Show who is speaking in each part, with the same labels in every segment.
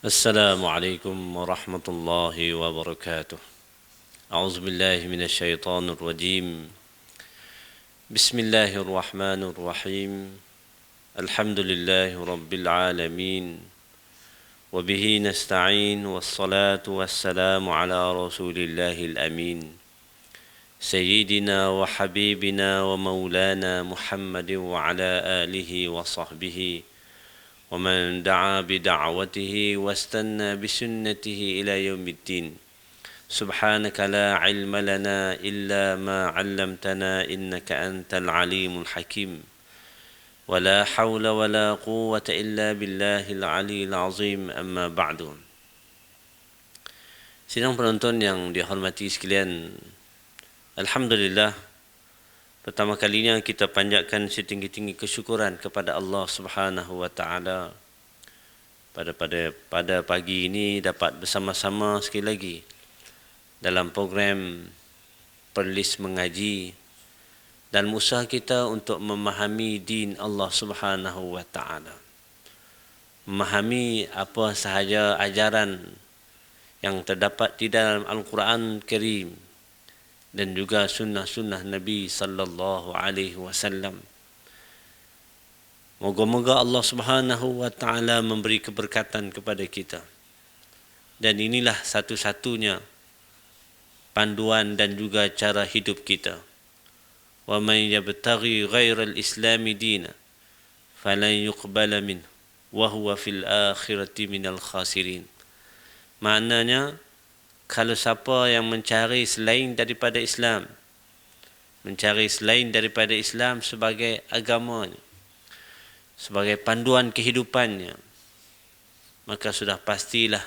Speaker 1: السلام عليكم ورحمة الله وبركاته. أعوذ بالله من الشيطان الرجيم. بسم الله الرحمن الرحيم. الحمد لله رب العالمين، وبه نستعين، والصلاة والسلام على رسول الله الأمين سيدنا وحبيبنا ومولانا محمد وعلى آله وصحبه ومن دعا بدعوته واستنى بسنته إلى يوم الدين. سبحانك لا علم لنا إلا ما علمتنا إنك أنت العليم الحكيم. ولا حول ولا قوة إلا بالله العلي العظيم. أما بعد. Sidang penonton yang dihormati sekalian, Alhamdulillah, pertama kalinya kita panjatkan setinggi-tinggi kesyukuran kepada Allah Subhanahu wa taala pada pagi ini dapat bersama-sama sekali lagi dalam program Perlis Mengaji dan usaha kita untuk memahami din Allah Subhanahu wa taala. Memahami apa sahaja ajaran yang terdapat di dalam Al-Quran Karim dan juga sunnah-sunnah Nabi sallallahu alaihi wasallam. Moga-moga Allah Subhanahu wa taala memberi keberkatan kepada kita. Dan inilah satu-satunya panduan dan juga cara hidup kita. Wa man yabtaghi ghairal islami dina falan yuqbala minhu wa huwa fil akhirati minal khasirin. Maknanya, kalau siapa yang mencari selain daripada Islam, mencari selain daripada Islam sebagai agamanya, sebagai panduan kehidupannya, maka sudah pastilah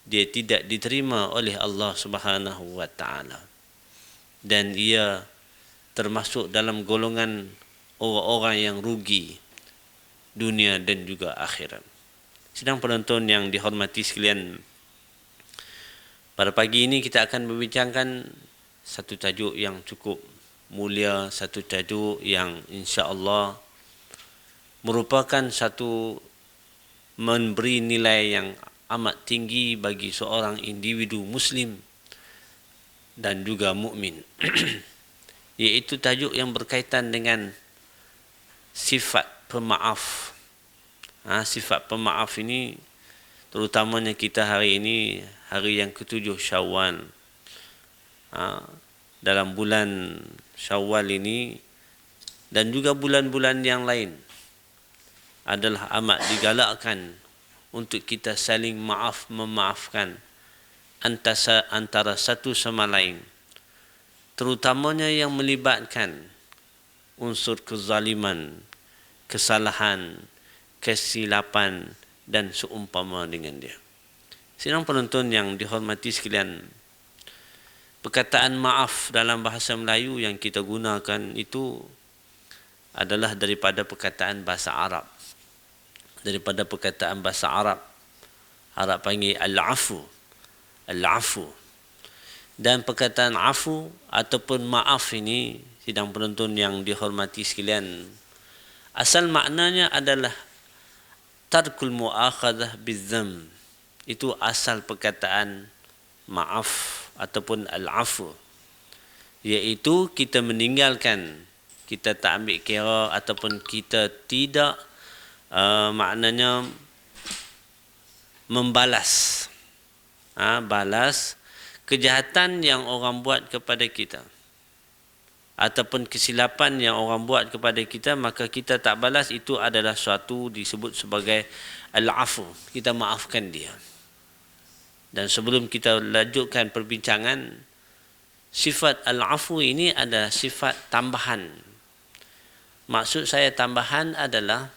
Speaker 1: dia tidak diterima oleh Allah Subhanahu wa taala. Dan ia termasuk dalam golongan orang-orang yang rugi dunia dan juga akhirat. Sidang penonton yang dihormati sekalian, pada pagi ini kita akan membincangkan satu tajuk yang cukup mulia, satu tajuk yang insya-Allah merupakan satu memberi nilai yang amat tinggi bagi seorang individu muslim dan juga mukmin. Iaitu tajuk yang berkaitan dengan sifat pemaaf. Sifat pemaaf ini terutamanya kita hari ini, hari yang ke-7 Syawal. Dalam bulan Syawal ini dan juga bulan-bulan yang lain adalah amat digalakkan untuk kita saling memaafkan antara satu sama lain, terutamanya yang melibatkan unsur kezaliman, kesalahan, kesilapan dan seumpama dengan dia. Sidang penonton yang dihormati sekalian, perkataan maaf dalam bahasa Melayu yang kita gunakan itu adalah daripada perkataan bahasa Arab. Daripada perkataan bahasa Arab. Arab panggil al-afu. Al-afu. Dan perkataan afu ataupun maaf ini, sidang penonton yang dihormati sekalian, asal maknanya adalah tarkul mu'akhadah bizzam. Itu asal perkataan maaf ataupun al-afu. Iaitu kita meninggalkan, kita tak ambil kira ataupun kita tidak maknanya membalas balas kejahatan yang orang buat kepada kita ataupun kesilapan yang orang buat kepada kita, maka kita tak balas. Itu adalah suatu disebut sebagai al-afu. Kita maafkan dia. Dan sebelum kita lanjutkan perbincangan, sifat al-afu ini adalah sifat tambahan. Maksud saya tambahan adalah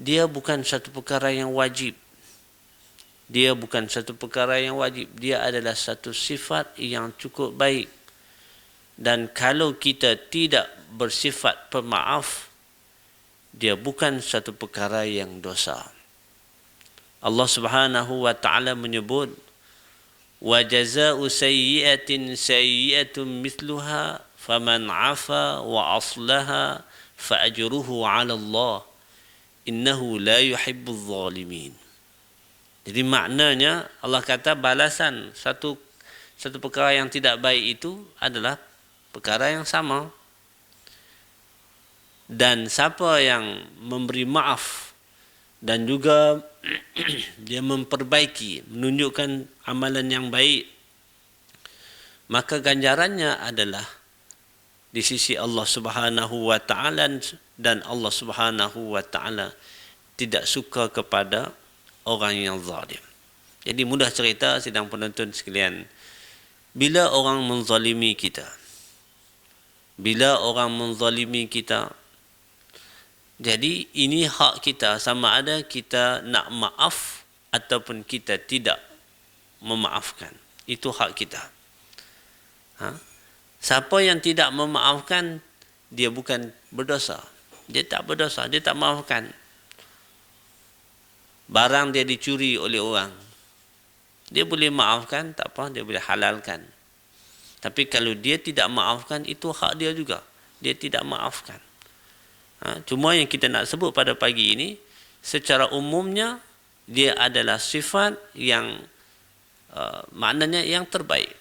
Speaker 1: dia bukan satu perkara yang wajib. Dia bukan satu perkara yang wajib. Dia adalah satu sifat yang cukup baik. Dan kalau kita tidak bersifat pemaaf, dia bukan satu perkara yang dosa. Allah Subhanahu wa taala menyebut, wa jazaa'u sayyi'atin sayyi'atun mithluha faman 'afa wa aslaha fa ajruhu 'ala Allah innahu la yuhibbudz zalimin. Jadi maknanya Allah kata balasan satu perkara yang tidak baik itu adalah perkara yang sama. Dan siapa yang memberi maaf dan juga dia memperbaiki, menunjukkan amalan yang baik, maka ganjarannya adalah di sisi Allah Subhanahu wa taala, dan Allah Subhanahu wa taala tidak suka kepada orang yang zalim. Jadi mudah cerita sidang penonton sekalian, bila orang menzalimi kita, jadi ini hak kita, sama ada kita nak maaf ataupun kita tidak memaafkan. Itu hak kita. Siapa yang tidak memaafkan, dia bukan berdosa. Dia tak berdosa, dia tak maafkan. Barang dia dicuri oleh orang, dia boleh maafkan, tak apa, dia boleh halalkan. Tapi kalau dia tidak maafkan, itu hak dia juga. Dia tidak maafkan. Cuma yang kita nak sebut pada pagi ini, secara umumnya dia adalah sifat yang maknanya yang terbaik.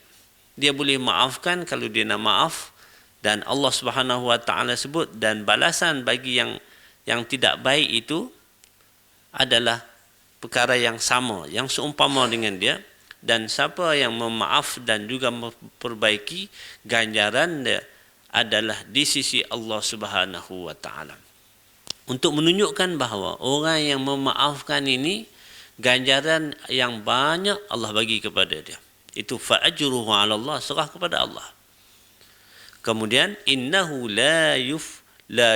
Speaker 1: Dia boleh maafkan kalau dia nak maaf, dan Allah Subhanahu wa taala sebut, dan balasan bagi yang tidak baik itu adalah perkara yang sama, yang seumpama dengan dia. Dan siapa yang memaaf dan juga memperbaiki, ganjaran dia adalah di sisi Allah Subhanahu wa taala. Untuk menunjukkan bahawa orang yang memaafkan ini ganjaran yang banyak Allah bagi kepada dia. Itu fa'ajruhu 'ala Allah, serah kepada Allah. Kemudian innahu la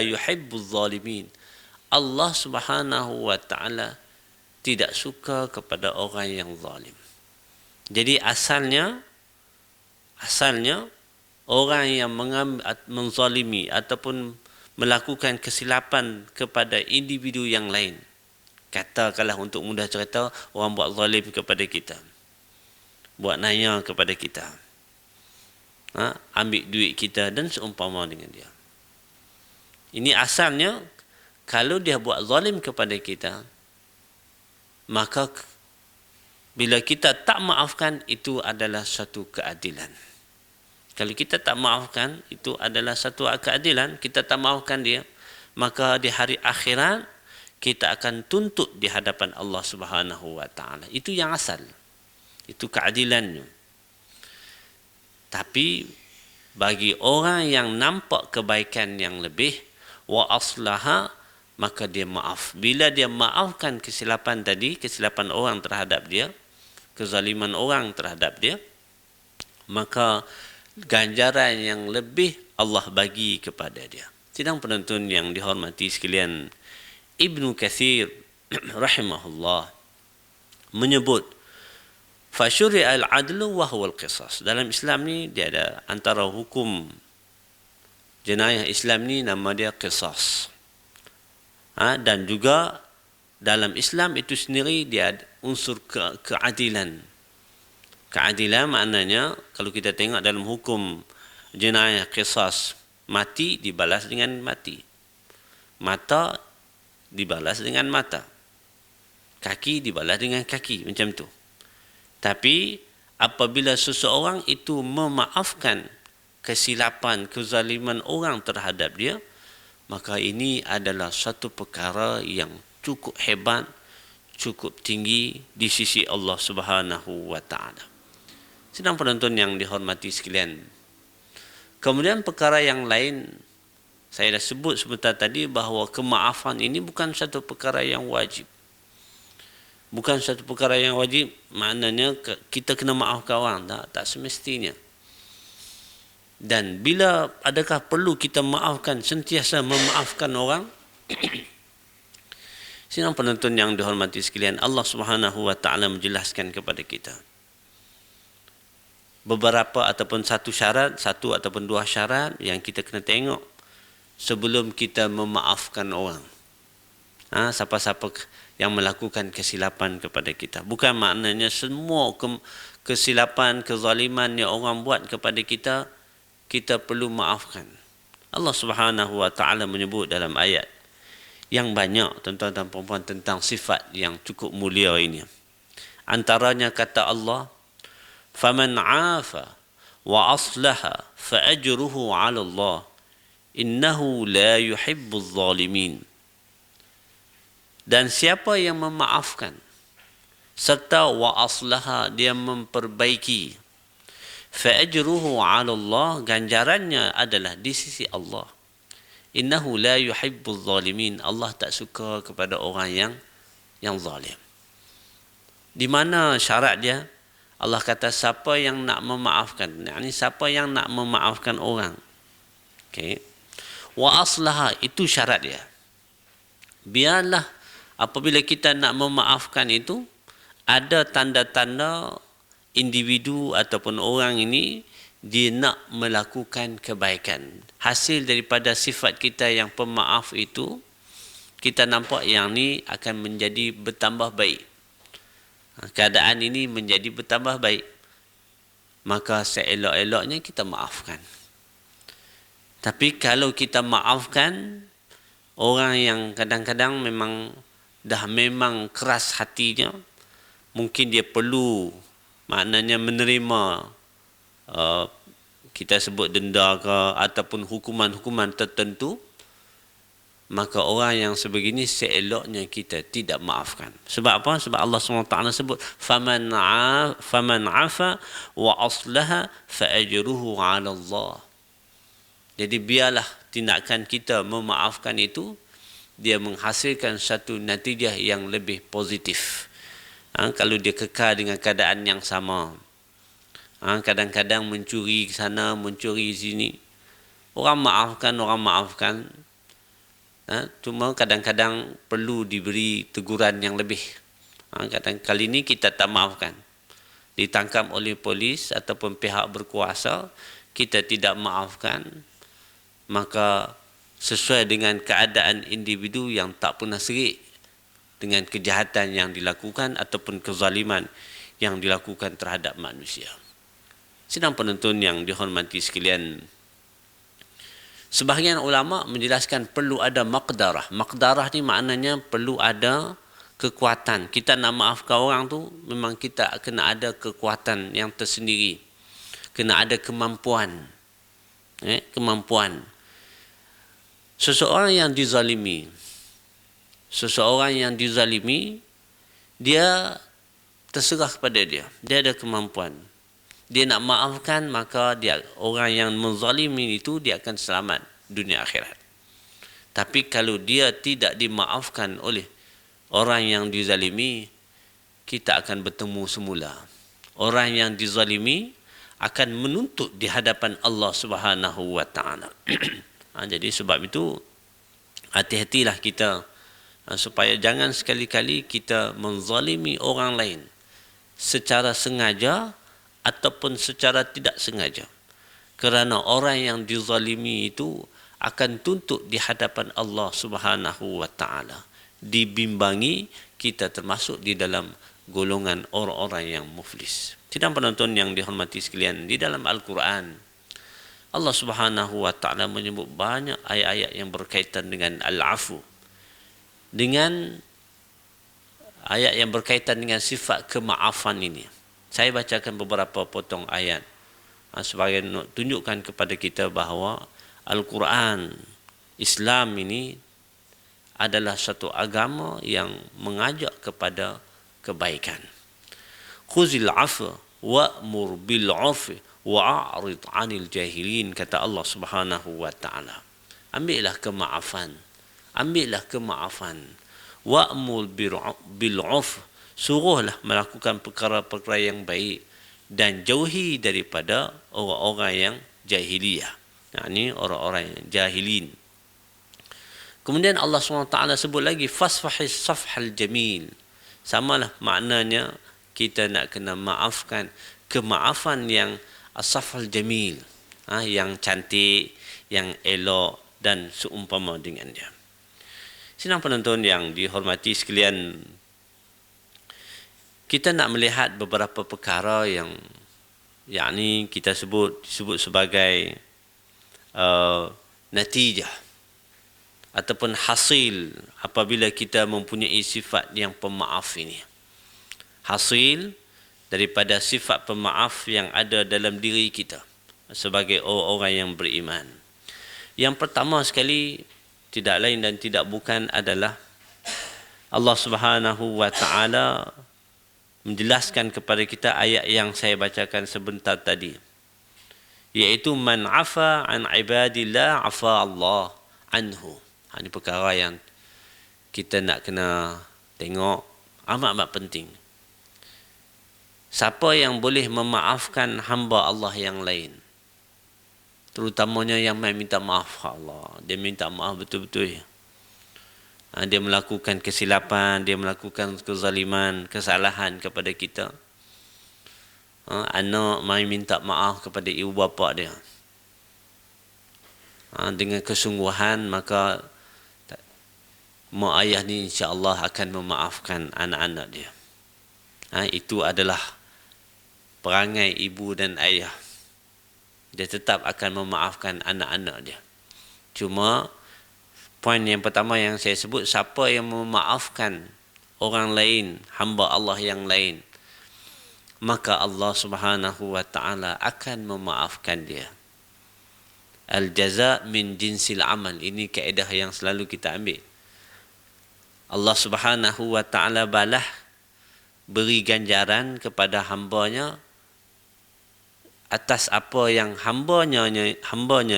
Speaker 1: yuhibbuz zalimin. Allah Subhanahu wa taala tidak suka kepada orang yang zalim. Jadi asalnya orang yang menzalimi ataupun melakukan kesilapan kepada individu yang lain, katakanlah untuk mudah cerita, orang buat zalim kepada kita, buat naya kepada kita, ambil duit kita dan seumpama dengan dia. Ini asalnya, kalau dia buat zalim kepada kita, maka bila kita tak maafkan, itu adalah satu keadilan. Kalau kita tak maafkan, itu adalah satu keadilan. Kita tak maafkan dia, maka di hari akhirat kita akan tuntut di hadapan Allah Subhanahu wa taala. Itu yang asal. Itu keadilannya. Tapi bagi orang yang nampak kebaikan yang lebih, wa aslaha, maka dia maaf. Bila dia maafkan kesilapan tadi, kesilapan orang terhadap dia, kezaliman orang terhadap dia, maka ganjaran yang lebih Allah bagi kepada dia. Sidang penonton yang dihormati sekalian, Ibnu Katsir rahimahullah menyebut fasyuri'al adlu wa huwal qisas. Dalam Islam ni dia ada antara hukum jenayah Islam ni nama dia qisas. Dan juga dalam Islam itu sendiri dia ada unsur keadilan. Keadilan maknanya, kalau kita tengok dalam hukum jenayah qisas, mati dibalas dengan mati, mata dibalas dengan mata, kaki dibalas dengan kaki, macam tu. Tapi apabila seseorang itu memaafkan kesilapan, kezaliman orang terhadap dia, maka ini adalah satu perkara yang cukup hebat, cukup tinggi di sisi Allah Subhanahu wa taala. Sidang penonton yang dihormati sekalian, kemudian perkara yang lain, saya dah sebut sebentar tadi bahawa kemaafan ini bukan satu perkara yang wajib. Bukan satu perkara yang wajib, maknanya kita kena maafkan orang, tak semestinya. Dan bila adakah perlu kita maafkan, sentiasa memaafkan orang? Sidang penonton yang dihormati sekalian, Allah Subhanahu wa taala menjelaskan kepada kita beberapa ataupun satu ataupun dua syarat yang kita kena tengok sebelum kita memaafkan orang. Siapa-siapa yang melakukan kesilapan kepada kita. Bukan maknanya semua kesilapan, kezaliman yang orang buat kepada kita, kita perlu maafkan. Allah Subhanahu wa taala menyebut dalam ayat yang banyak, tuan-tuan dan puan-puan, tentang sifat yang cukup mulia ini. Antaranya kata Allah, "Faman 'afa wa aslaha fa ajruhu 'ala Allah. Innahu la yuhibbuz zalimin." Dan siapa yang memaafkan serta wa aslaha, dia memperbaiki, fa ajruhu 'ala Allah, ganjarannya adalah di sisi Allah. Innahu la yuhibbuz zalimin, Allah tak suka kepada orang yang zalim. Di mana syarat dia? Allah kata siapa yang nak memaafkan, yakni siapa yang nak memaafkan orang. Okey. Wa aslaha, itu syarat dia. Biarlah apabila kita nak memaafkan itu ada tanda-tanda individu ataupun orang ini dia nak melakukan kebaikan. Hasil daripada sifat kita yang pemaaf itu, kita nampak yang ni akan menjadi bertambah baik. Keadaan ini menjadi bertambah baik. Maka seelok-eloknya kita maafkan. Tapi kalau kita maafkan orang yang kadang-kadang memang keras hatinya, mungkin dia perlu maknanya menerima kita sebut denda ke ataupun hukuman-hukuman tertentu, maka orang yang sebegini seeloknya kita tidak maafkan. Sebab apa? Sebab Allah SWT sebut faman afa wa aslaha fa ajruhu 'ala Allah. Jadi biarlah tindakan kita memaafkan itu dia menghasilkan satu natijah yang lebih positif. Kalau dia kekal dengan keadaan yang sama, kadang-kadang mencuri sana, mencuri sini, orang maafkan, cuma kadang-kadang perlu diberi teguran yang lebih. Kadang kali ini kita tak maafkan, ditangkap oleh polis ataupun pihak berkuasa, kita tidak maafkan, maka sesuai dengan keadaan individu yang tak pernah serik dengan kejahatan yang dilakukan ataupun kezaliman yang dilakukan terhadap manusia. Sidang penonton yang dihormati sekalian, sebahagian ulama menjelaskan perlu ada maqdarah. Maqdarah ni maknanya perlu ada kekuatan. Kita nak maafkan orang tu, memang kita kena ada kekuatan yang tersendiri. Kena ada kemampuan. Kemampuan. Seseorang yang dizalimi, dia terserah kepada dia. Dia ada kemampuan. Dia nak maafkan, maka orang yang menzalimi itu dia akan selamat dunia akhirat. Tapi kalau dia tidak dimaafkan oleh orang yang dizalimi, kita akan bertemu semula. Orang yang dizalimi akan menuntut di hadapan Allah Subhanahu wa taala. Jadi sebab itu hati-hatilah kita supaya jangan sekali-kali kita menzalimi orang lain secara sengaja ataupun secara tidak sengaja. Kerana orang yang dizalimi itu akan tuntut di hadapan Allah Subhanahu wa taala. Dibimbangi kita termasuk di dalam golongan orang-orang yang muflis. Sidang penonton yang dihormati sekalian, di dalam Al-Quran Allah Subhanahu wa taala menyebut banyak ayat-ayat yang berkaitan dengan al-afu. Dengan ayat yang berkaitan dengan sifat kemaafan ini. Saya bacakan beberapa potong ayat sebagai tunjukkan kepada kita bahawa Al-Quran, Islam ini adalah satu agama yang mengajak kepada kebaikan. Khuzil afwa wa'mur bil 'urfi wa'rid 'anil jahilin, kata Allah Subhanahu wa taala. Ambillah kemaafan. Wa'mur bil 'urfi, suruhlah melakukan perkara-perkara yang baik dan jauhi daripada orang-orang yang jahiliyah, yakni orang-orang yang jahilin. Kemudian Allah SWT sebut lagi fasfahis safhal jamil. Samalah maknanya kita nak kena maafkan kemaafan yang as-safhal jamil, yang cantik, yang elok dan seumpama dengannya. Sidang penonton yang dihormati sekalian, kita nak melihat beberapa perkara yang yakni kita sebut sebagai natijah ataupun hasil apabila kita mempunyai sifat yang pemaaf ini. hasil daripada sifat pemaaf yang ada dalam diri kita sebagai orang yang beriman. Yang pertama sekali, tidak lain dan tidak bukan adalah Allah Subhanahu wa taala menjelaskan kepada kita ayat yang saya bacakan sebentar tadi, iaitu man afa an ibadillah afa Allah anhu. Ini perkara yang kita nak kena tengok, amat-amat penting. Siapa yang boleh memaafkan hamba Allah yang lain, terutamanya yang minta maaf Allah, dia minta maaf betul-betul. Dia melakukan kesilapan, dia melakukan kezaliman, kesalahan kepada kita. Anak mai minta maaf kepada ibu bapa dia. Dengan kesungguhan, maka mak ayah ni insya-Allah akan memaafkan anak-anak dia. Itu adalah perangai ibu dan ayah. Dia tetap akan memaafkan anak-anak dia. Cuma poin yang pertama yang saya sebut, siapa yang memaafkan orang lain, hamba Allah yang lain, maka Allah Subhanahu wa taala akan memaafkan dia. Al-jaza min jinsil amal. Ini kaedah yang selalu kita ambil. Allah Subhanahu wa taala balah, beri ganjaran kepada hambanya atas apa yang hambanya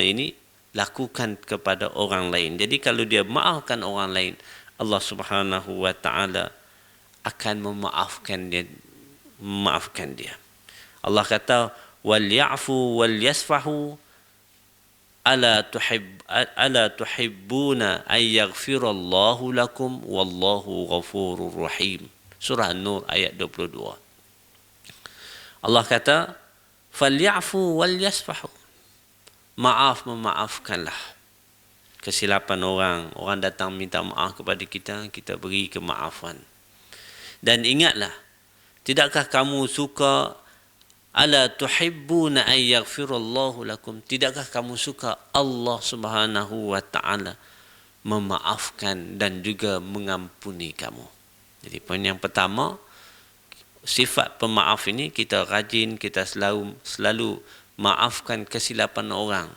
Speaker 1: ini lakukan kepada orang lain. Jadi kalau dia maafkan orang lain, Allah Subhanahu wa taala akan memaafkan dia. Allah kata wal ya'fu wal yasfahu ala tuhibbuna ay yaghfirallahu lakum wallahu ghafurur rahim. Surah An-Nur ayat 22. Allah kata falyafu wal yasfahu. Memaafkanlah kesilapan orang datang minta maaf kepada kita, kita beri kemaafan. Dan ingatlah, tidakkah kamu suka ala tuhibbuna ay yaghfirallahu lakum, tidakkah kamu suka Allah Subhanahu wa taala memaafkan dan juga mengampuni kamu. Jadi poin yang pertama, sifat pemaaf ini kita rajin, kita selalu maafkan kesilapan orang.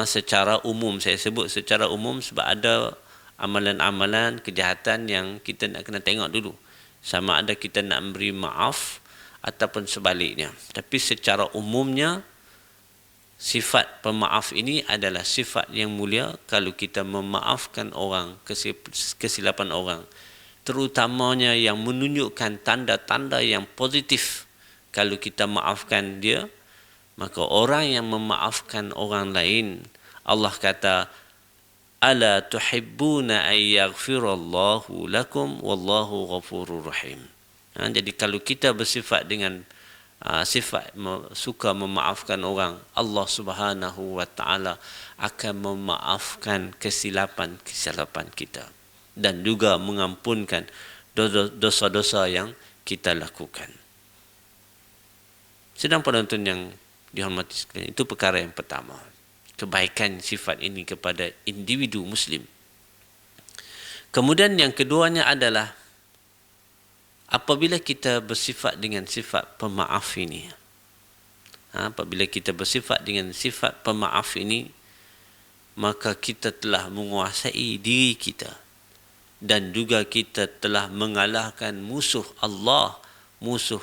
Speaker 1: Secara umum, saya sebut secara umum sebab ada amalan-amalan kejahatan yang kita nak kena tengok dulu, sama ada kita nak memberi maaf ataupun sebaliknya. Tapi secara umumnya, sifat pemaaf ini adalah sifat yang mulia kalau kita memaafkan orang, kesilapan orang, terutamanya yang menunjukkan tanda-tanda yang positif. Kalau kita maafkan dia, maka orang yang memaafkan orang lain, Allah kata ala tuhibbuna ay yaghfirallahu lakum wallahu ghafurur rahim. Jadi kalau kita bersifat dengan sifat suka memaafkan orang, Allah Subhanahu wa taala akan memaafkan kesilapan kita dan juga mengampunkan dosa-dosa yang kita lakukan. Sedang penonton yang dihormati sekalian, itu perkara yang pertama, kebaikan sifat ini kepada individu muslim. Kemudian yang keduanya adalah apabila kita bersifat dengan sifat pemaaf ini, apabila kita bersifat dengan sifat pemaaf ini, maka kita telah menguasai diri kita dan juga kita telah mengalahkan musuh Allah, musuh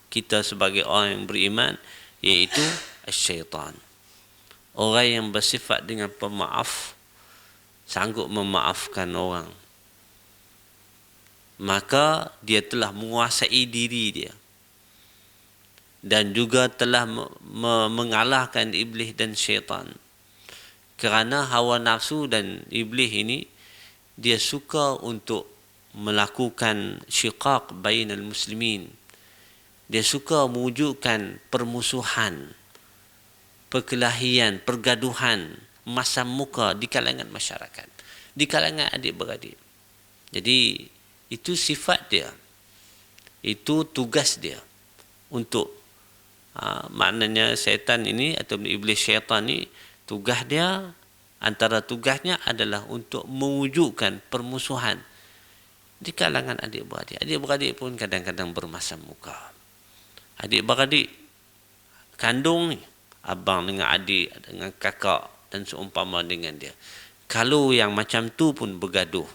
Speaker 1: kita sebagai orang yang beriman, iaitu syaitan. Orang yang bersifat dengan pemaaf, sanggup memaafkan orang, maka dia telah menguasai diri dia dan juga telah mengalahkan iblis dan syaitan. Kerana hawa nafsu dan iblis ini, dia suka untuk melakukan syiqaq bainal muslimin. Dia suka mewujudkan permusuhan, perkelahian, pergaduhan, masam muka di kalangan masyarakat, di kalangan adik-beradik. Jadi itu sifat dia, itu tugas dia untuk maknanya syaitan ini atau iblis syaitan ini, tugas dia, antara tugasnya adalah untuk mewujudkan permusuhan di kalangan adik-beradik. Adik-beradik pun kadang-kadang bermasam muka. Adik-beradik kandung ni, abang dengan adik, dengan kakak dan seumpama dengan dia. Kalau yang macam tu pun bergaduh,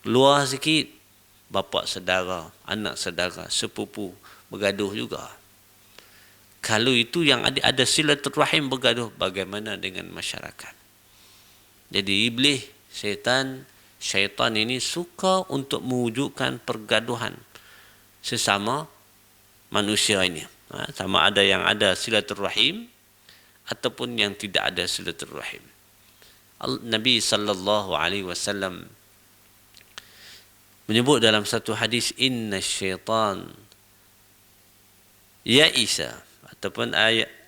Speaker 1: luar sikit, bapa saudara, anak saudara, sepupu bergaduh juga. Kalau itu yang ada silaturahim bergaduh, bagaimana dengan masyarakat? Jadi iblis, syaitan ini suka untuk mewujudkan pergaduhan sesama manusia ini. Sama ada yang ada silaturahim ataupun yang tidak ada silaturahim. Nabi sallallahu alaihi wasallam menyebut dalam satu hadis, inna syaitan ya'isa ataupun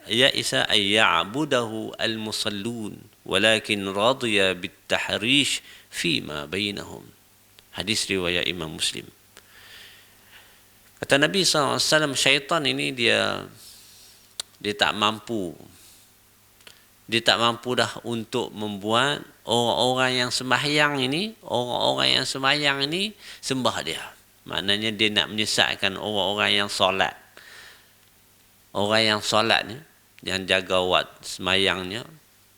Speaker 1: ya'isa ay ya'budahu al-musallun walakin radiya bit-tahrish fima bainahum. Hadis riwayat Imam Muslim. Kata Nabi SAW, syaitan ini dia tak mampu. Dia tak mampu dah untuk membuat orang-orang yang sembahyang ini sembah dia. Maknanya dia nak menyesatkan orang-orang yang solat. Orang yang solat ni, yang jaga waktu sembahyangnya,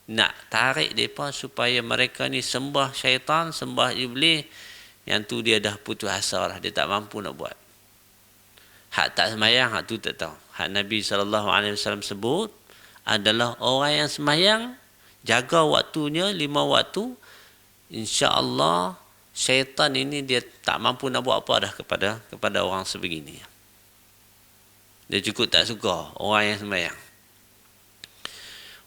Speaker 1: nak tarik mereka supaya mereka ni sembah syaitan, sembah iblis. Yang tu dia dah putus asa lah. Dia tak mampu nak buat. Hak tak sembahyang, hak tu tak tahu. Hak Nabi SAW sebut adalah orang yang sembahyang, jaga waktunya 5 waktu, insya-Allah syaitan ini dia tak mampu nak buat apa dah kepada orang sebegini. Dia cukup tak suka orang yang sembahyang.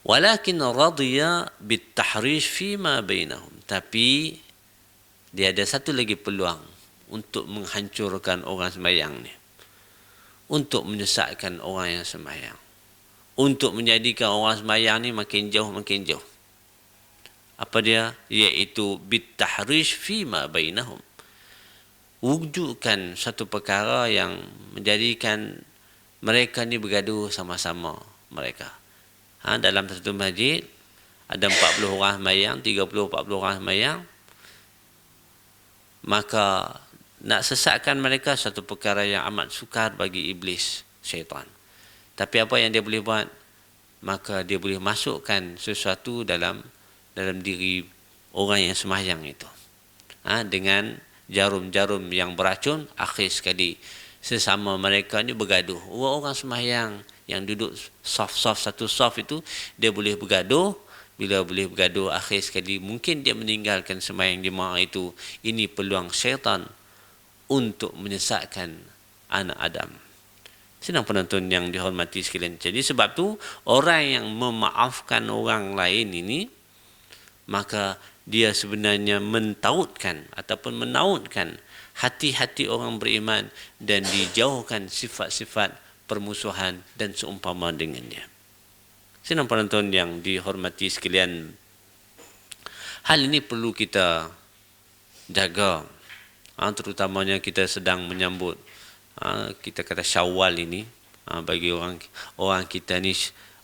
Speaker 1: Walakin radiya bit-tahrish fima bainahum. Tapi dia ada satu lagi peluang untuk menghancurkan orang sembahyang ni. Untuk menyesatkan orang yang sembahyang. Untuk menjadikan orang sembahyang ni makin jauh. Apa dia? Iaitu bit-tahrish fima bainahum. Wujudkan satu perkara yang menjadikan mereka ni bergaduh sama-sama mereka. Dalam satu masjid ada 40 orang sembahyang, 30-40 orang sembahyang. Maka nak sesatkan mereka satu perkara yang amat sukar bagi iblis, syaitan. Tapi apa yang dia boleh buat? Maka dia boleh masukkan sesuatu dalam diri orang yang sembahyang itu. Dengan jarum-jarum yang beracun, akhir sekali sesama mereka ni bergaduh. Orang sembahyang yang duduk saf-saf, satu saf itu, dia boleh bergaduh. Bila boleh bergaduh, akhir sekali mungkin dia meninggalkan sembahyang jemaah itu. Ini peluang syaitan untuk menyesatkan anak Adam. Sidang penonton yang dihormati sekalian. Jadi sebab tu orang yang memaafkan orang lain ini, maka dia sebenarnya mentautkan ataupun menautkan hati-hati orang beriman dan dijauhkan sifat-sifat permusuhan dan seumpama dengannya. Sidang penonton yang dihormati sekalian, hal ini perlu kita jaga. Terutamanya kita sedang menyambut kita kata Syawal ini. Bagi orang kita ni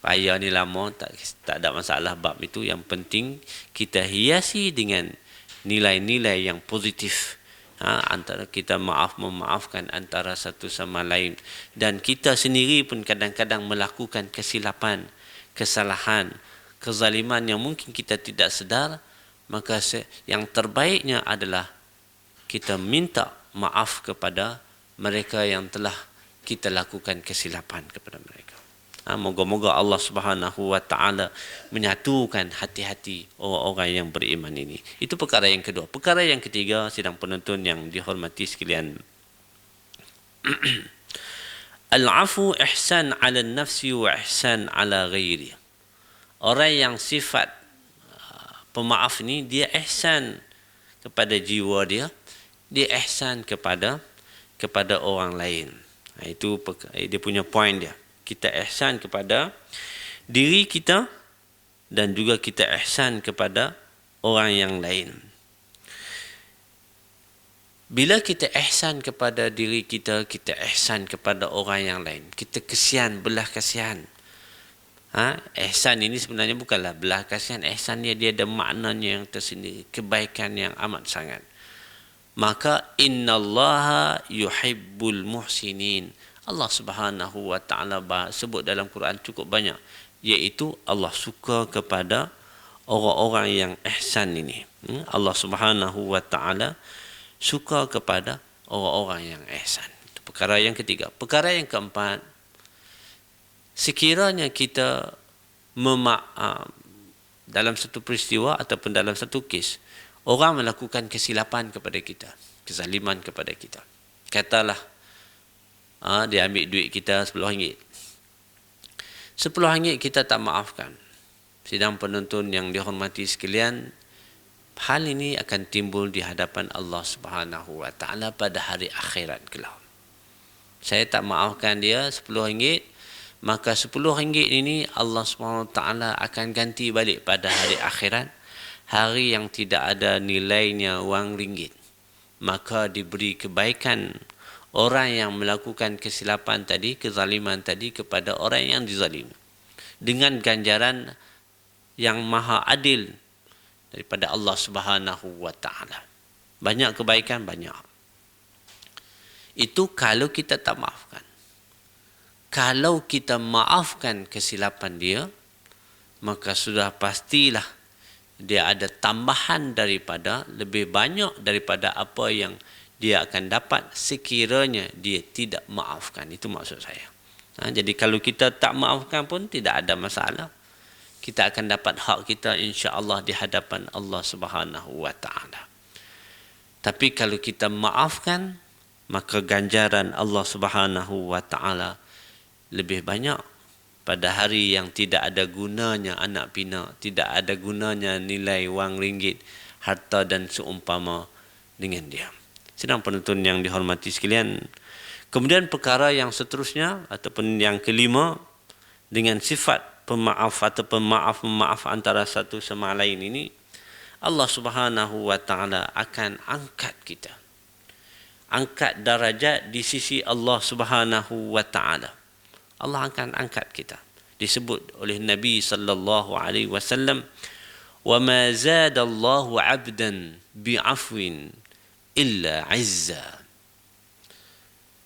Speaker 1: raya ni lama, tak ada masalah bab itu. Yang penting kita hiasi dengan nilai-nilai yang positif. Antara kita memaafkan antara satu sama lain. Dan kita sendiri pun kadang-kadang melakukan kesilapan, kesalahan, kezaliman yang mungkin kita tidak sedar. Maka yang terbaiknya adalah kita minta maaf kepada mereka yang telah kita lakukan kesilapan kepada mereka. Moga-moga Allah Subhanahu wa taala menyatukan hati-hati orang-orang yang beriman ini. Itu perkara yang kedua. Perkara yang ketiga, sidang penonton yang dihormati sekalian. Al-afu ihsan 'ala an-nafsi wa ihsan 'ala ghairi. Orang yang sifat pemaaf ni, dia ihsan kepada jiwa dia ihsan kepada orang lain. Itu dia punya point dia. Kita ihsan kepada diri kita dan juga kita ihsan kepada orang yang lain. Bila kita ihsan kepada diri kita, kita ihsan kepada orang yang lain. Kita kesian, belah kasihan. Ihsan ini sebenarnya bukanlah belah kasihan. Ihsan dia ada maknanya yang tersendiri, kebaikan yang amat sangat. maka innallaha yuhibbul muhsinin. Allah Subhanahu wa taala sebut dalam Quran cukup banyak, iaitu Allah suka kepada orang-orang yang ihsan ini. Allah Subhanahu wa taala suka kepada orang-orang yang ihsan. Itu perkara yang ketiga. Perkara yang keempat, sekiranya kita dalam satu peristiwa ataupun dalam satu kes, orang melakukan kesilapan kepada kita, kezaliman kepada kita. Katalah dia ambil duit kita RM10. RM10 kita tak maafkan. Sidang penonton yang dihormati sekalian, hal ini akan timbul di hadapan Allah Subhanahu wa taala pada hari akhirat kelak. Saya tak maafkan dia RM10, maka RM10 ini Allah Subhanahu wa taala akan ganti balik pada hari akhirat, hari yang tidak ada nilainya wang ringgit. Maka diberi kebaikan orang yang melakukan kesilapan tadi, kezaliman tadi kepada orang yang dizalimi, dengan ganjaran yang maha adil daripada Allah Subhanahu wa taala. Banyak kebaikan, banyak. Itu kalau kita tak maafkan. Kalau kita maafkan kesilapan dia, maka sudah pastilah dia ada tambahan daripada, lebih banyak daripada apa yang dia akan dapat sekiranya dia tidak maafkan. Itu maksud saya. Jadi kalau kita tak maafkan pun tidak ada masalah. Kita akan dapat hak kita insya-Allah di hadapan Allah Subhanahu wa taala. Tapi kalau kita maafkan, maka ganjaran Allah Subhanahu wa taala lebih banyak pada hari yang tidak ada gunanya anak pinak, tidak ada gunanya nilai wang ringgit, harta dan seumpama dengan dia. Sedang penonton yang dihormati sekalian, kemudian perkara yang seterusnya ataupun yang kelima, dengan sifat pemaaf atau pemaaf antara satu sama lain ini, Allah Subhanahu wa taala akan angkat kita. Angkat darajat di sisi Allah Subhanahu wa taala. Allah akan angkat kita. Disebut oleh Nabi sallallahu alaihi wasallam, "Wa ma zada Allahu 'abdan bi'afwin illa 'izza."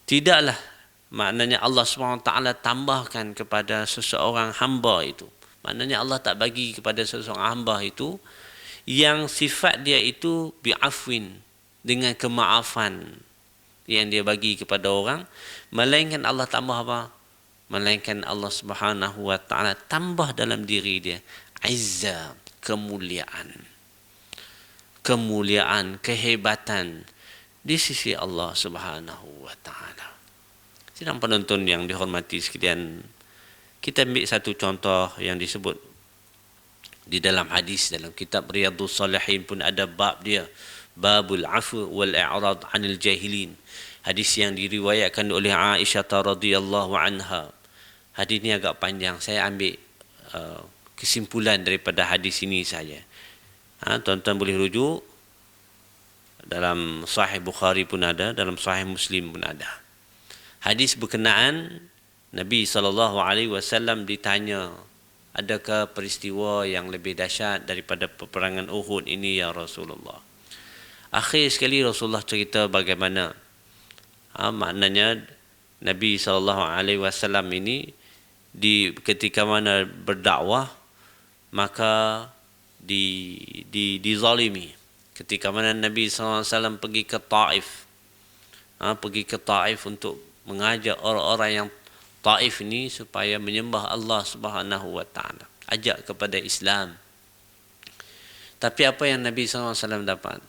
Speaker 1: Tidaklah, maknanya Allah SWT tambahkan kepada seseorang hamba itu. Maknanya Allah tak bagi kepada seseorang hamba itu yang sifat dia itu bi'afwin, dengan kemaafan yang dia bagi kepada orang, melainkan Allah tambah apa? Melainkan Allah Subhanahu wa taala tambah dalam diri dia izza, kemuliaan. Kemuliaan, kehebatan di sisi Allah Subhanahu wa taala. Sidang penonton yang dihormati sekalian, kita ambil satu contoh yang disebut di dalam hadis, dalam kitab Riyadhus Shalihin pun ada bab dia, babul afu wal i'rad 'anil jahilin. Hadis yang diriwayatkan oleh Aisyah radhiyallahu anha. Hadis ini agak panjang, saya ambil kesimpulan daripada hadis ini saja. Tuan-tuan boleh rujuk dalam Sahih Bukhari pun ada, dalam Sahih Muslim pun ada. Hadis berkenaan Nabi SAW ditanya, adakah peristiwa yang lebih dahsyat daripada peperangan Uhud ini ya Rasulullah? Akhir sekali Rasulullah cerita bagaimana maknanya Nabi SAW ini ketika mana berdakwah, maka dizalimi. Ketika mana Nabi SAW pergi ke Taif, pergi ke Taif untuk mengajak orang-orang yang Taif ini supaya menyembah Allah Subhanahu wa taala, ajak kepada Islam. Tapi apa yang Nabi SAW dapat?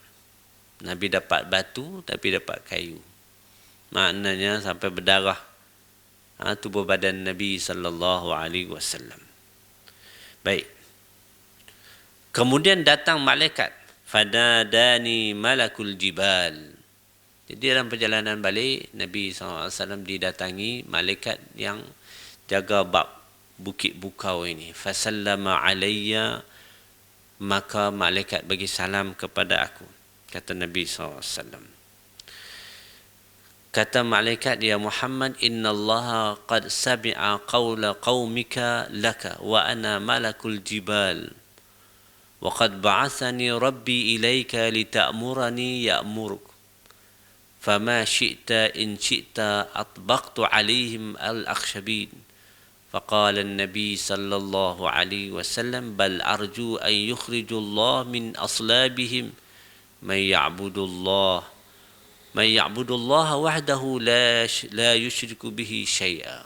Speaker 1: Nabi dapat batu, tapi dapat kayu. Maknanya sampai berdarah tubuh badan Nabi sallallahu alaihi wasallam. Baik. Kemudian datang malaikat, fadadani malakul jibal. Jadi dalam perjalanan balik, Nabi SAW didatangi malaikat yang jaga bab bukit bukau ini. Fasallama alayya, maka malaikat bagi salam kepada aku. Kata Nabi SAW. Kata malaikat, ya Muhammad, inna Allah qad sami'a qawla qawmika laka wa ana malakul jibal. Wa qad ba'athani rabbi ilaika lita'murani ya'muruk. فما شئت إن شئت أطبقت عليهم الأخشبين فقال النبي صلى الله عليه وسلم بل أرجو أن يخرج الله من أصلابهم من يعبد الله وحده لا يشرك به شيئا.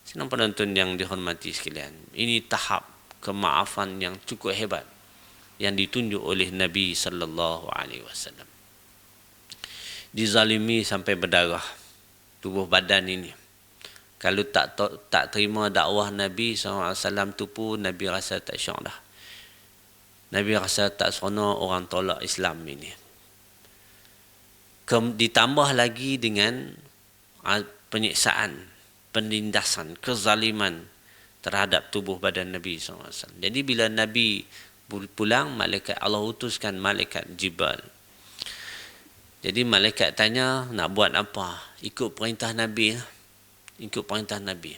Speaker 1: Senang penonton yang dihormati sekalian, ini tahap kemaafan yang cukup hebat yang ditunjuk oleh Nabi sallallahu alaihi wasallam. Dizalimi sampai berdarah tubuh badan ini. Kalau tak terima dakwah Nabi SAW tu pun Nabi rasa tak syok dah. Nabi rasa tak seronok orang tolak Islam ini. Ditambah lagi dengan penyiksaan, penindasan, kezaliman terhadap tubuh badan Nabi SAW. Jadi bila Nabi pulang, malaikat Allah utuskan malaikat Jibril. Jadi malaikat tanya, nak buat apa? Ikut perintah Nabi. Ikut perintah Nabi.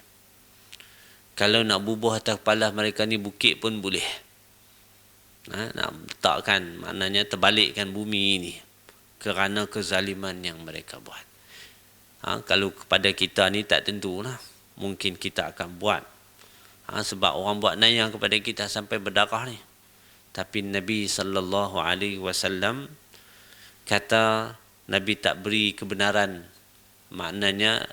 Speaker 1: Kalau nak bubuh atas kepala mereka ni bukit pun boleh. Nak letakkan, maknanya terbalikkan bumi ini. Kerana kezaliman yang mereka buat. Kalau kepada kita ni tak tentulah. Mungkin kita akan buat. Sebab orang buat nayang kepada kita sampai berdarah ni. Tapi Nabi SAW kata Nabi tak beri kebenaran, maknanya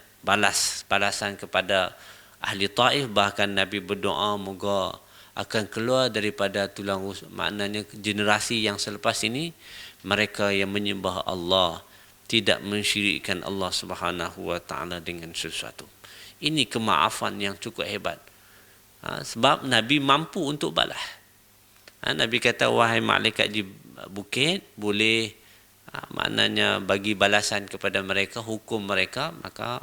Speaker 1: balasan kepada ahli Taif. Bahkan Nabi berdoa moga akan keluar daripada tulang rusuk, maknanya generasi yang selepas ini mereka yang menyembah Allah, tidak mensyirikkan Allah Subhanahu wa taala dengan sesuatu. Ini kemaafan yang cukup hebat. Sebab Nabi mampu untuk balas. Nabi kata, wahai malaikat di bukit, boleh maknanya bagi balasan kepada mereka, hukum mereka, maka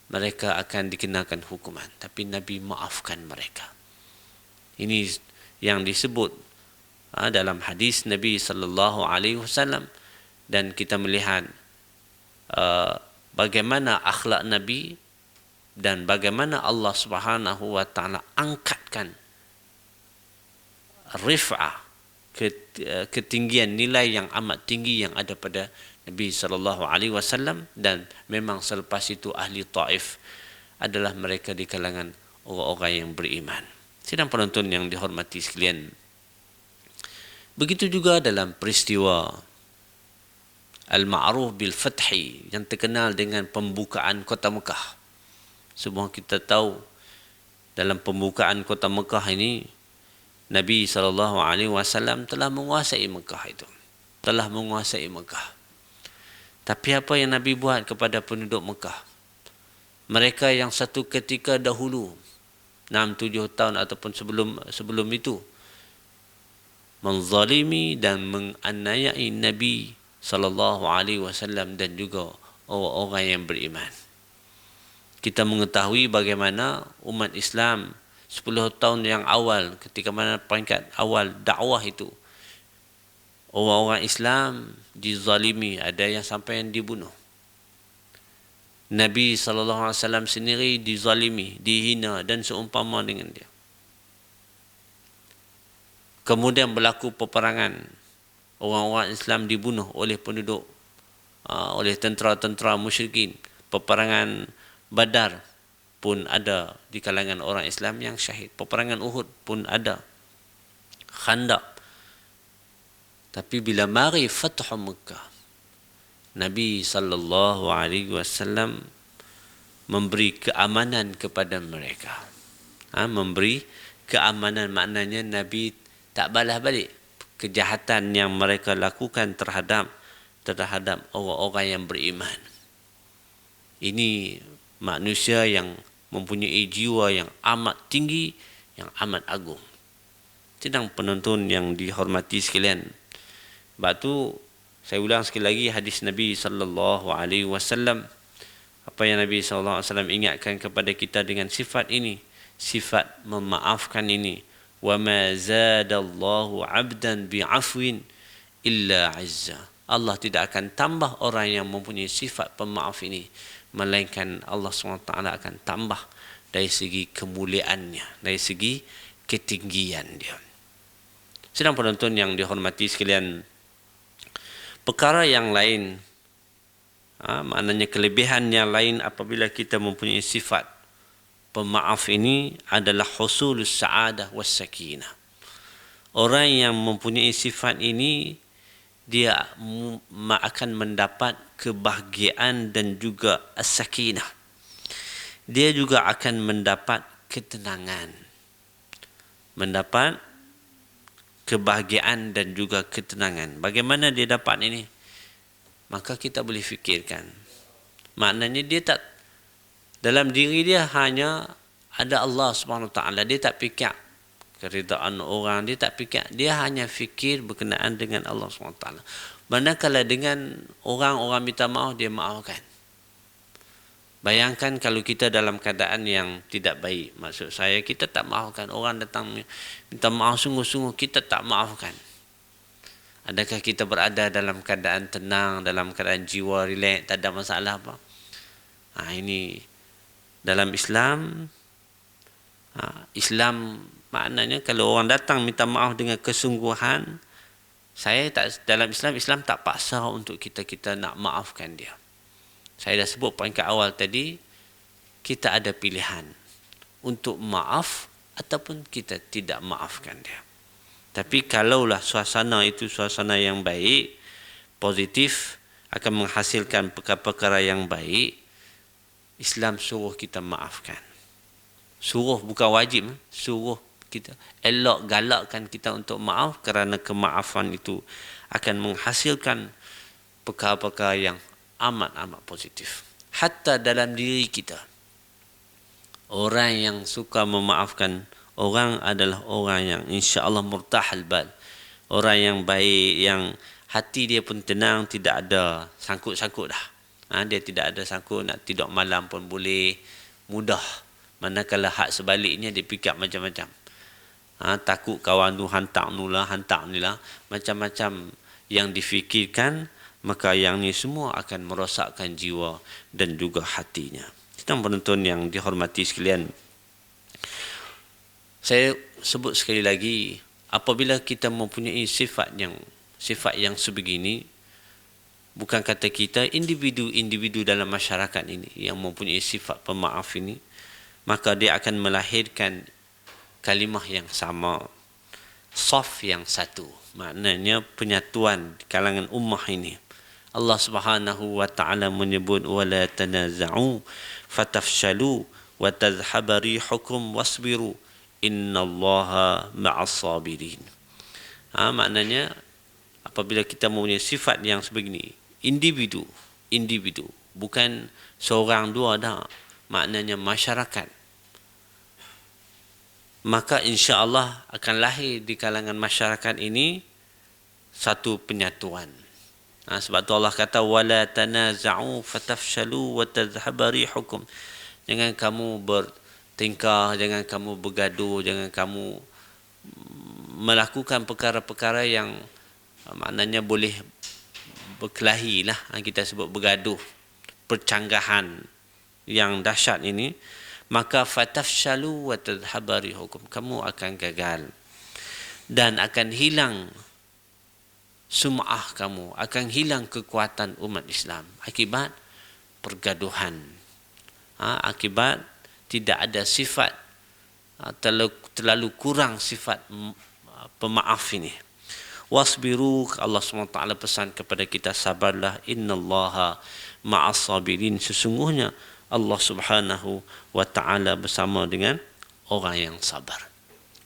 Speaker 1: mereka akan dikenakan hukuman. Tapi Nabi maafkan mereka. Ini yang disebut dalam hadis Nabi sallallahu alaihi wasallam, dan kita melihat bagaimana akhlak Nabi dan bagaimana Allah Subhanahu wa taala angkatkan rif'ah, ketinggian nilai yang amat tinggi yang ada pada Nabi sallallahu alaihi wasallam. Dan memang selepas itu ahli Taif adalah mereka di kalangan orang-orang yang beriman. Sidang penonton yang dihormati sekalian, begitu juga dalam peristiwa Al-Ma'ruf bil Fathi yang terkenal dengan pembukaan kota Mekah. Semua kita tahu dalam pembukaan kota Mekah ini Nabi SAW telah menguasai Mekah itu. Telah menguasai Mekah. Tapi apa yang Nabi buat kepada penduduk Mekah? Mereka yang satu ketika dahulu, 6-7 tahun ataupun sebelum itu, menzalimi dan menganiayai Nabi SAW dan juga orang-orang yang beriman. Kita mengetahui bagaimana umat Islam 10 tahun yang awal, ketika mana peringkat awal dakwah itu, orang-orang Islam dizalimi, ada yang sampai yang dibunuh. Nabi SAW sendiri dizalimi, dihina dan seumpama dengan dia. Kemudian berlaku peperangan, orang-orang Islam dibunuh oleh penduduk, oleh tentera-tentera musyrikin. Peperangan Badar pun ada di kalangan orang Islam yang syahid. Peperangan Uhud pun ada. Khandaq. Tapi bila mari Fathu Mekah, Nabi SAW memberi keamanan kepada mereka. Memberi keamanan maknanya Nabi tak balas balik kejahatan yang mereka lakukan terhadap orang-orang yang beriman. Ini manusia yang mempunyai jiwa yang amat tinggi, yang amat agung. Sidang penonton yang dihormati sekalian, sebab tu saya ulang sekali lagi hadis Nabi SAW. Apa yang Nabi SAW ingatkan kepada kita dengan sifat ini, sifat memaafkan ini. وَمَا زَادَ اللَّهُ عَبْدًا بِعَفْوٍ إِلَّا عِزَّةً. Allah tidak akan tambah orang yang mempunyai sifat pemaaf ini, melainkan Allah SWT akan tambah dari segi kemuliaannya, dari segi ketinggian dia. Sedang penonton yang dihormati sekalian, Perkara yang lain, maknanya kelebihan yang lain apabila kita mempunyai sifat pemaaf ini adalah husulus sa'adah was sakinah. Orang yang mempunyai sifat ini, dia akan mendapat kebahagiaan dan juga as-sakinah. Dia juga akan mendapat ketenangan. Mendapat kebahagiaan dan juga ketenangan. Bagaimana dia dapat ini? Maka kita boleh fikirkan. Maknanya dia tak, dalam diri dia hanya ada Allah Subhanahu Wa Taala. Dia tak fikir keridaan orang, dia tak fikir, dia hanya fikir berkenaan dengan Allah Subhanahu Wa Taala. Manakala dengan orang minta maaf, dia maafkan. Bayangkan kalau kita dalam keadaan yang tidak baik. Maksud saya, kita tak maafkan. Orang datang minta maaf sungguh-sungguh, kita tak maafkan. Adakah kita berada dalam keadaan tenang, dalam keadaan jiwa relax, tak ada masalah apa? Ini dalam Islam, Islam maknanya kalau orang datang minta maaf dengan kesungguhan, dalam Islam tak paksa untuk kita nak maafkan dia. Saya dah sebut peringkat awal tadi, kita ada pilihan untuk maaf ataupun kita tidak maafkan dia. Tapi kalaulah suasana itu suasana yang baik, positif, akan menghasilkan perkara-perkara yang baik, Islam suruh kita maafkan. Suruh, bukan wajib, suruh kita, elok galakkan kita untuk maaf, kerana kemaafan itu akan menghasilkan perkara-perkara yang amat-amat positif. Hatta dalam diri kita, orang yang suka memaafkan orang adalah orang yang insya-Allah murtahal bal. Orang yang baik, yang hati dia pun tenang, tidak ada sangkut-sangkut dah. Dia tidak ada sangkut, nak tidur malam pun boleh, mudah. Manakala hak sebaliknya dia fikir macam-macam. Takut kawan tu hantar ni lah, macam-macam yang difikirkan, maka yang ni semua akan merosakkan jiwa dan juga hatinya. Sidang penonton yang dihormati sekalian, saya sebut sekali lagi, apabila kita mempunyai sifat yang sebegini, bukan kata kita, individu-individu dalam masyarakat ini yang mempunyai sifat pemaaf ini, maka dia akan melahirkan kalimah yang sama, saf yang satu, maknanya penyatuan di kalangan ummah ini. Allah Subhanahu wa taala menyebut wala tanaza'u fatafshalu wa tadhhaba rihukum wasbiru innallaha ma'as sabirin. Maknanya apabila kita mempunyai sifat yang sebegini, individu, bukan seorang dua dah, maknanya masyarakat, maka insya-Allah akan lahir di kalangan masyarakat ini satu penyatuan. Sebab tu Allah kata wala tanaza'u fatafshalu wa tadhhaba rihukum. Jangan kamu bertengkar, jangan kamu bergaduh, jangan kamu melakukan perkara-perkara yang maknanya boleh berkelahi lah, kita sebut bergaduh, percanggahan yang dahsyat ini, maka fatafshalu wa tadhhaba rihukum, kamu akan gagal dan akan hilang sum'ah kamu, akan hilang kekuatan umat Islam akibat pergaduhan, akibat tidak ada sifat, terlalu kurang sifat pemaaf ini. Wasbiru, Allah SWT pesan kepada kita, sabarlah, innallaha ma'as sabirin, sesungguhnya Allah Subhanahu wa taala bersama dengan orang yang sabar.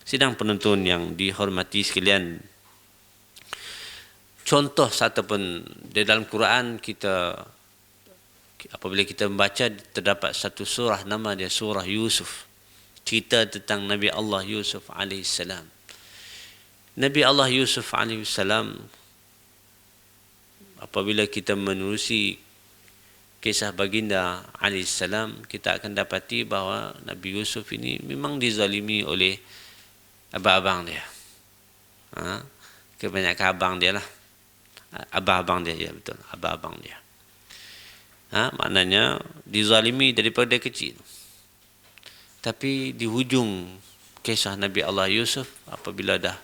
Speaker 1: Sidang penonton yang dihormati sekalian, contoh satu pun di dalam Quran, kita apabila kita membaca, terdapat satu surah nama dia surah Yusuf, cerita tentang Nabi Allah Yusuf alaihissalam. Nabi Allah Yusuf alaihissalam, apabila kita menerusi kisah baginda alaihissalam, kita akan dapati bahawa Nabi Yusuf ini memang dizalimi oleh abang-abang dia. Kebanyakan abang dia lah. Abang-abang dia, ya betul, abang-abang dia. Maknanya dizalimi daripada kecil. Tapi di hujung kisah Nabi Allah Yusuf, apabila dah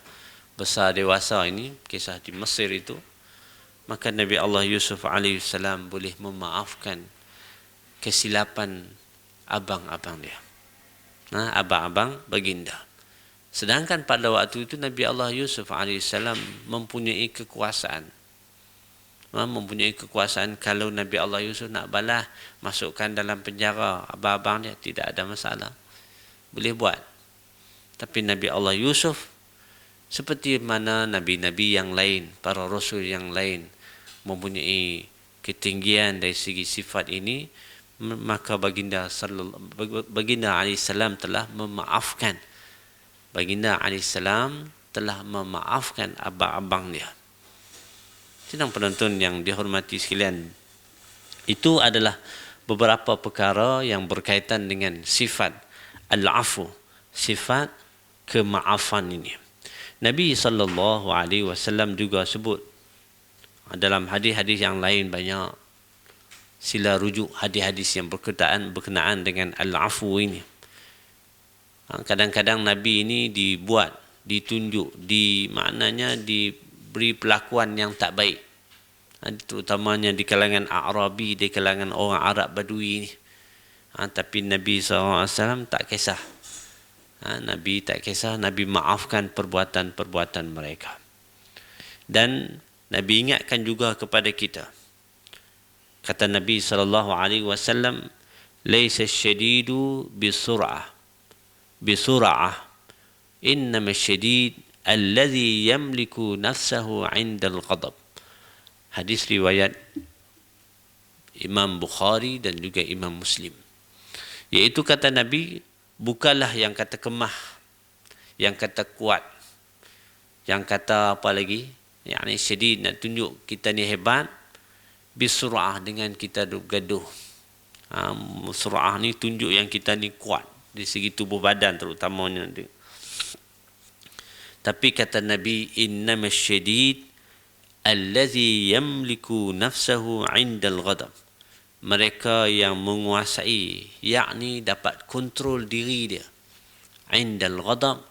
Speaker 1: besar dewasa ini, kisah di Mesir itu, maka Nabi Allah Yusuf alaihissalam boleh memaafkan kesilapan abang-abang dia. Abang-abang baginda. Sedangkan pada waktu itu Nabi Allah Yusuf alaihissalam mempunyai kekuasaan. Mempunyai kekuasaan, kalau Nabi Allah Yusuf nak balas, masukkan dalam penjara abang-abang dia, tidak ada masalah. Boleh buat. Tapi Nabi Allah Yusuf, seperti mana Nabi-Nabi yang lain, para Rasul yang lain, mempunyai ketinggian dari segi sifat ini, maka baginda alaihissalam telah memaafkan. Baginda alaihissalam telah memaafkan abang-abang dia. Sidang penonton yang dihormati sekalian, itu adalah beberapa perkara yang berkaitan dengan sifat al-afu, sifat kemaafan ini. Nabi SAW juga sebut dalam hadis-hadis yang lain, banyak sila rujuk hadis-hadis yang berkenaan dengan al-afu ini. Kadang-kadang Nabi ini ditunjuk, maknanya diberi perlakuan yang tak baik, terutamanya di kalangan Arabi, di kalangan orang Arab Badui ini. Tapi Nabi SAW tak kisah. Nabi tak kisah, Nabi maafkan perbuatan-perbuatan mereka. Dan Nabi ingatkan juga kepada kita. Kata Nabi SAW, "Laisa syadidu bisur'ah, innama syadid alladhi yamliku nafsahu 'inda al-ghadab." Hadis riwayat Imam Bukhari dan juga Imam Muslim. Iaitu kata Nabi, bukanlah yang kata kemah, yang kata kuat, yang kata apa lagi, yakni syadid, nak tunjuk kita ni hebat, bisur'ah, dengan kita gaduh. Sur'ah ni tunjuk yang kita ni kuat di segi tubuh badan terutamanya. Tapi kata Nabi, innamas syadid allazi yamliku nafsahu 'inda al-ghadab. Mereka yang menguasai, yakni dapat kontrol diri dia, 'inda al-ghadab,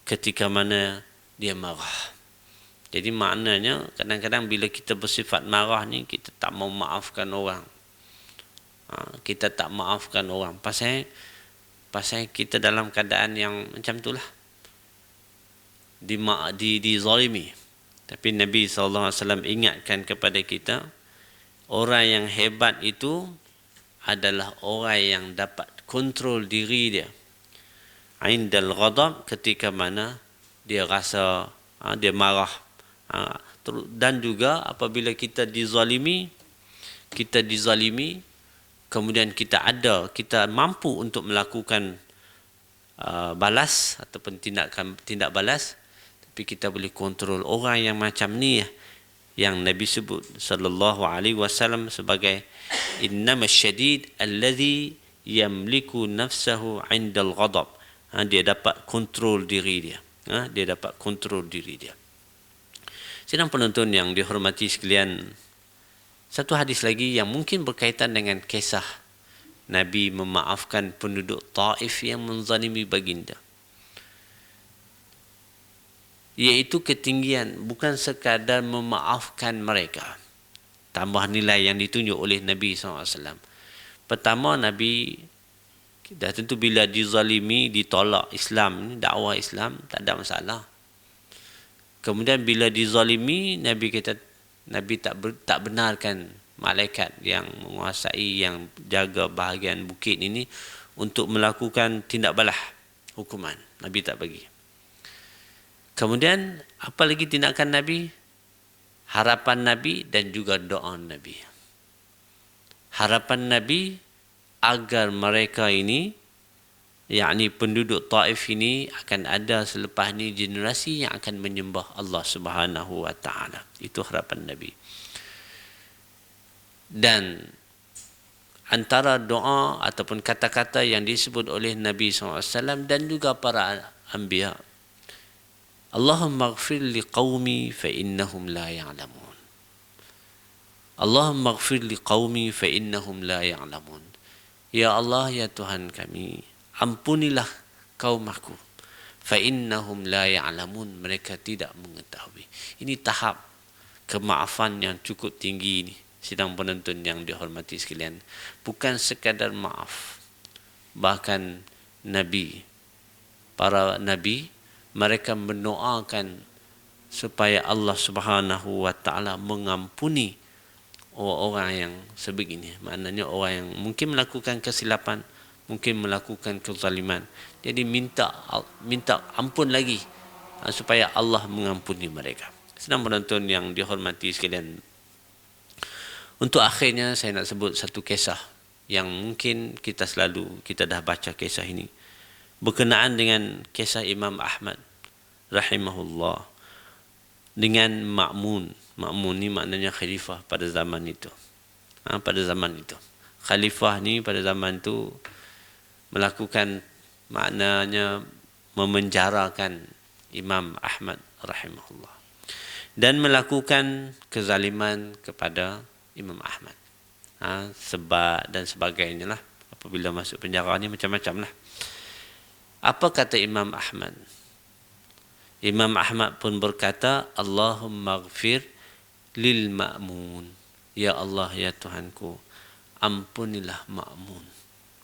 Speaker 1: ketika mana dia marah. Jadi maknanya kadang-kadang bila kita bersifat marah ni, kita tak mau maafkan orang. Kita tak maafkan orang pasal kita dalam keadaan yang macam itulah, dizalimi. Tapi Nabi SAW ingatkan kepada kita, orang yang hebat itu adalah orang yang dapat kontrol diri dia, indal ghadab, ketika mana dia rasa dia marah. Dan juga apabila kita dizalimi, kemudian kita mampu untuk melakukan balas ataupun tindak balas, tapi kita boleh kontrol. Orang yang macam ni yang Nabi sebut sallallahu alaihi wasallam sebagai innamas syadid allazi yamliku nafsahu 'indal ghadab. Dia dapat kontrol diri dia. Dia dapat kontrol diri dia. Sidang penonton yang dihormati sekalian, satu hadis lagi yang mungkin berkaitan dengan kisah Nabi memaafkan penduduk Taif yang menzalimi baginda. Iaitu ketinggian, bukan sekadar memaafkan mereka. Tambah nilai yang ditunjuk oleh Nabi SAW. Pertama, Nabi dah tentu bila dizalimi, ditolak Islam, dakwah Islam, tak ada masalah. Kemudian bila dizalimi, Nabi kata, Nabi tak benarkan malaikat yang menguasai, yang jaga bahagian bukit ini untuk melakukan tindak balas hukuman. Nabi tak bagi. Kemudian apa lagi tindakan Nabi? Harapan Nabi dan juga doa Nabi. Harapan Nabi agar mereka ini, yakni penduduk Taif ini, akan ada selepas ini generasi yang akan menyembah Allah Subhanahu wa taala. Itu harapan Nabi. Dan antara doa ataupun kata-kata yang disebut oleh Nabi SAW dan juga para anbiya, Allahumma ighfir li qaumi fa innahum la ya'lamun. Allahumma ighfir li qaumi fa innahum la ya'lamun. Ya Allah, ya Tuhan kami, ampunilah kaum aku, fa innahum la ya'lamun, mereka tidak mengetahui. Ini tahap kemaafan yang cukup tinggi ini, sidang penonton yang dihormati sekalian. Bukan sekadar maaf, bahkan para nabi, mereka mendoakan supaya Allah Subhanahu wa taala mengampuni orang yang sebegini. Maknanya orang yang mungkin melakukan kesilapan, mungkin melakukan kezaliman. Jadi minta ampun lagi supaya Allah mengampuni mereka. Sedang penonton yang dihormati sekalian, untuk akhirnya saya nak sebut satu kisah yang mungkin kita dah baca kisah ini, berkenaan dengan kisah Imam Ahmad rahimahullah dengan Ma'mun. Ma'mun ni maknanya khalifah pada zaman itu. Pada zaman itu, khalifah ni pada zaman itu melakukan, maknanya memenjarakan Imam Ahmad rahimahullah dan melakukan kezaliman kepada Imam Ahmad. Sebab dan sebagainya lah. Apabila masuk penjara ni macam-macam lah. Apa kata Imam Ahmad? Imam Ahmad pun berkata, Allahumma ghafir lil Ma'mun. Ya Allah, ya Tuhanku, ampunilah Ma'mun,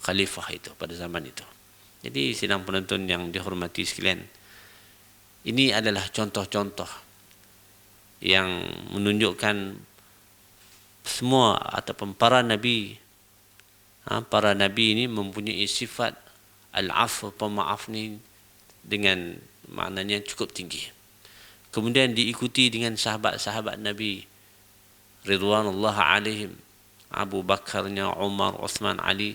Speaker 1: khalifah itu pada zaman itu. Jadi sidang penonton yang dihormati sekalian, ini adalah contoh-contoh yang menunjukkan semua ataupun para nabi ini mempunyai sifat al-'afw, pemaaf ni dengan maknanya cukup tinggi. Kemudian diikuti dengan sahabat-sahabat Nabi ridwanullah alaihim, Abu Bakarnya, Umar, Uthman, Ali,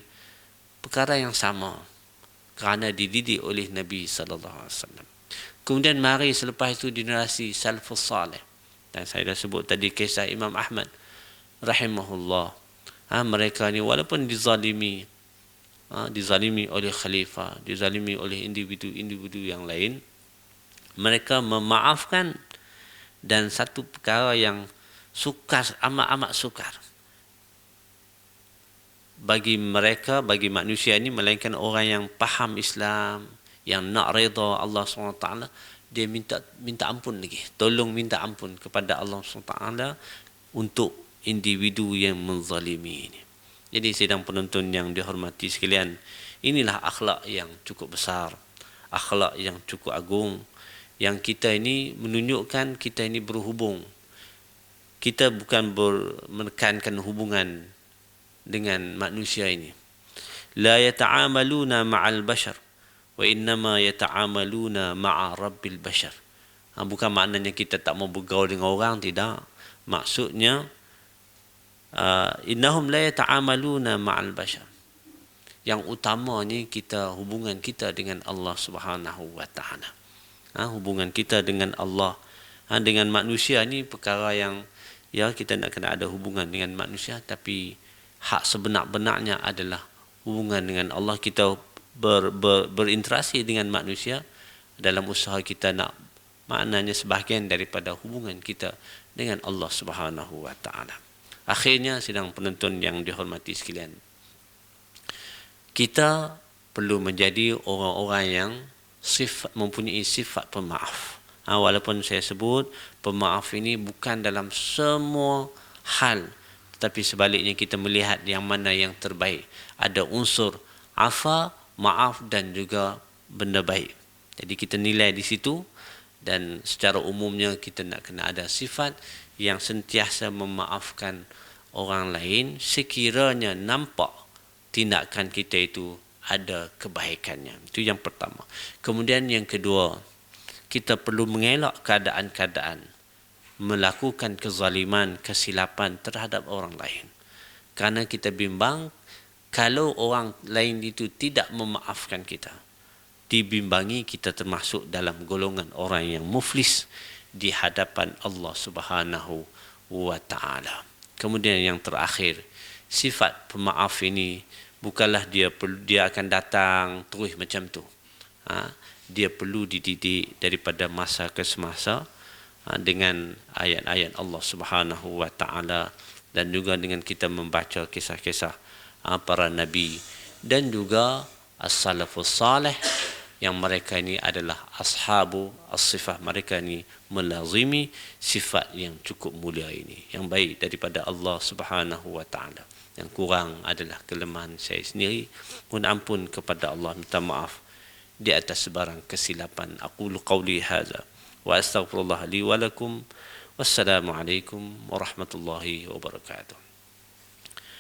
Speaker 1: perkara yang sama kerana dididik oleh Nabi sallallahu alaihi wasallam. Kemudian mari selepas itu generasi salafus salih, dan saya dah sebut tadi kisah Imam Ahmad rahimahullah. Mereka ni walaupun dizalimi oleh khalifah, dizalimi oleh individu-individu yang lain, mereka memaafkan. Dan satu perkara yang sukar, amat-amat sukar bagi mereka, bagi manusia ini, melainkan orang yang faham Islam, yang nak redha Allah SWT, dia minta ampun lagi, tolong minta ampun kepada Allah SWT untuk individu yang menzalimi ini. Jadi sidang penonton yang dihormati sekalian, inilah akhlak yang cukup besar, akhlak yang cukup agung, yang kita ini menunjukkan kita ini berhubung. Kita bukan menekankan hubungan dengan manusia ini. La yata'amaluna ma'al bashar wa innama yata'amaluna ma'a rabbil bashar. Bukan maknanya kita tak mau bergaul dengan orang, tidak. Maksudnya innahum la yata'amaluna ma'al bashar. Yang utamanya kita, hubungan kita dengan Allah Subhanahu wa taala. Hubungan kita dengan Allah, dengan manusia ni perkara yang kita nak kena ada hubungan dengan manusia, tapi hak sebenar-benarnya adalah hubungan dengan Allah. Kita berinteraksi dengan manusia dalam usaha kita nak, maknanya sebahagian daripada hubungan kita dengan Allah Subhanahu wa taala. Akhirnya sidang penonton yang dihormati sekalian, kita perlu menjadi orang-orang yang mempunyai sifat pemaaf. Walaupun saya sebut pemaaf ini bukan dalam semua hal, tetapi sebaliknya kita melihat yang mana yang terbaik. Ada unsur afa, maaf dan juga benda baik. Jadi kita nilai di situ, dan secara umumnya kita nak kena ada sifat yang sentiasa memaafkan orang lain sekiranya nampak tindakan kita itu ada kebaikannya. Itu yang pertama. Kemudian yang kedua, kita perlu mengelak keadaan-keadaan melakukan kezaliman, kesilapan terhadap orang lain. Karena kita bimbang kalau orang lain itu tidak memaafkan kita, dibimbangi kita termasuk dalam golongan orang yang muflis di hadapan Allah Subhanahu wa taala. Kemudian yang terakhir, sifat pemaaf ini bukanlah dia akan datang terus macam tu. Dia perlu dididik daripada masa ke semasa dengan ayat-ayat Allah Subhanahu wa taala, dan juga dengan kita membaca kisah-kisah para nabi dan juga as-salafus salih yang mereka ini adalah ashabu as-sifah, mereka ini melazimi sifat yang cukup mulia ini, yang baik daripada Allah Subhanahu wa taala. Yang kurang adalah kelemahan saya sendiri. Mohon ampun kepada Allah, minta maaf di atas sebarang kesilapan. Aqulu qawli hadza wa astaghfirullah li wa lakum. Wassalamualaikum warahmatullahi wabarakatuh.